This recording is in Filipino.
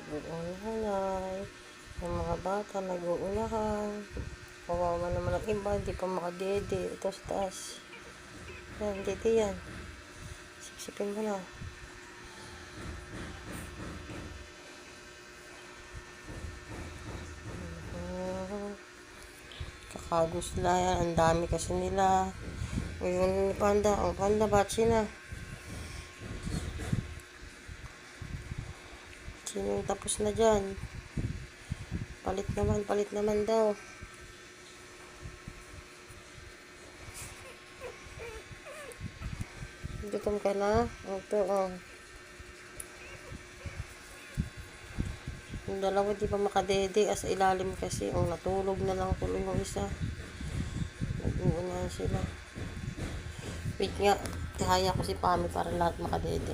Nag-uunahan. Yung mga bata nag-uunahan. Kawawa naman ang iba, hindi pa makadede. Ito sa taas. Yan, dede yan. Sipsipin mo na. Kakagos sila yan. Ang dami kasi nila. Ngayon ni Panda. Ang Panda, batsi na. Sino yung tapos na dyan? Palit naman daw. Gutom ka na? Ito, oh. Yung dalawa di pa makadede as ilalim kasi. Oh, natulog na lang tuloy yung isa. Nag-uunahan sila. Wait nga, tihaya ko si Pami para lahat makadede.